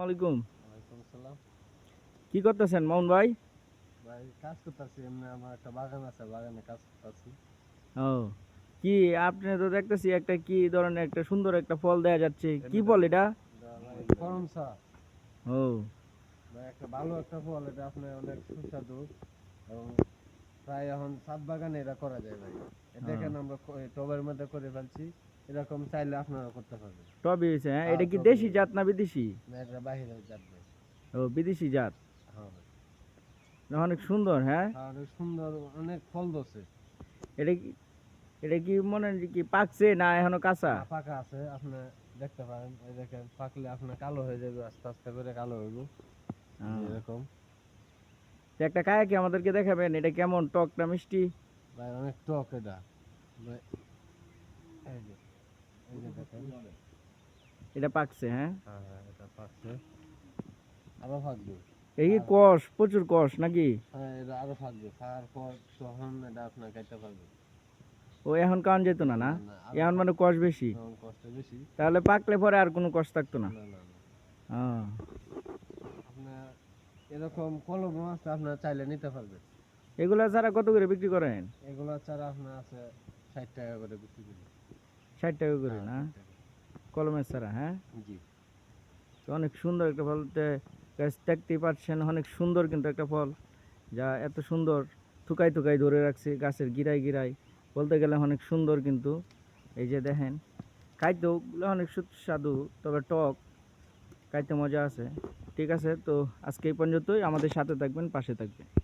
ওয়ালাইকুম। ওয়ালাইকুম আসসালাম। কি করতেছেন মামুন ভাই? ভাই কাজ করতেছি, এমনি আমার একটা বাগান আছে, বাগানে কাজ করতেছি। ও, কি আপনি তো দেখতেছি একটা কি ধরনের একটা সুন্দর একটা ফল দেখা যাচ্ছে, কি এমনি ফল এটা? ভাই করমচা। ও, ভাই একটা ভালো একটা ফল, এটা আপনার অনেক সুস্বাদু এবং প্রায় এখন ছাদ বাগানে এটা করা যায় ভাই। দেখেন আমরা টবের মধ্যে করে ফেলছি, এরকম চাইলে আপনারা করতে পারবেন। টবে হয়েছে, হ্যাঁ? হ্যাঁ এটা কি টবে দেশি জাত না বিদেশি? না, এটা বাহিরের জাত ভাই। ও, বিদেশি জাত। হ্যাঁ ভাই। না, অনেক সুন্দর, হ্যাঁ। হ্যাঁ, অনেক সুন্দর, অনেক ফল ধরছে। এটা কি এটা কি মনে হয় যে কি পাকছে না এখনো কাঁচা? না, পাকা আছে, আপনি দেখতে পারেন। এই দেখেন, পাকলে আপনার কালো হয়ে যাবে, আস্তে আস্তে করে কালো হইব হ্যাঁ। এরকম। তো একটা কায়া কি আমাদেরকে দেখাবেন, এটা কেমন, টক না মিষ্টি? ভাই অনেক টক এটা ভাই। এই যে, এই যে দেখেন। এটা পাকছে, হ্যাঁ। হ্যাঁ হ্যাঁ, এটা পাকছে, আরো পাকবে। এই কি আর কষ, প্রচুর কষ নাকি? হ্যাঁ, এটা আরো পাকবে, পাকার পর তখন এটা আপনার খাইতে পারবে। ও, এখন কান যেত না না? না না, আরো এখন মানে কষ বেশি? তখন কষ্ট বেশি। তাহলে পাকলে পরে আর কোনো কষ থাকতো না? না না না, হ্যাঁ। আপনার এরকম কলম আছে, আপনার চাইলে নিতে পারবেন। এগুলা ছাড়া কত করে বিক্রি করেন? এগুলা চারা আপনার আছে 60 টাকা করে বিক্রি করি। 60 টাকা করে হ্যাঁ, না? 60 টাকা। কলমের ছাড়া, হ্যাঁ। জি। তো অনেক সুন্দর একটা ফল, গাছ দেখতেই পাচ্ছেন, অনেক সুন্দর কিন্তু একটা ফল, যা এত সুন্দর থুকাই থুকাই ধরে রাখছে গাছের গিরায় গিরায়, বলতে গেলে অনেক সুন্দর কিন্তু। এই যে দেখেন, খাইতেও অনেক সুস্বাদু, তবে টক, খাইতে মজা আছে। ঠিক আছে, তো আজকে এই পর্যন্তই, আমাদের সাথে থাকবেন, পাশে থাকবেন।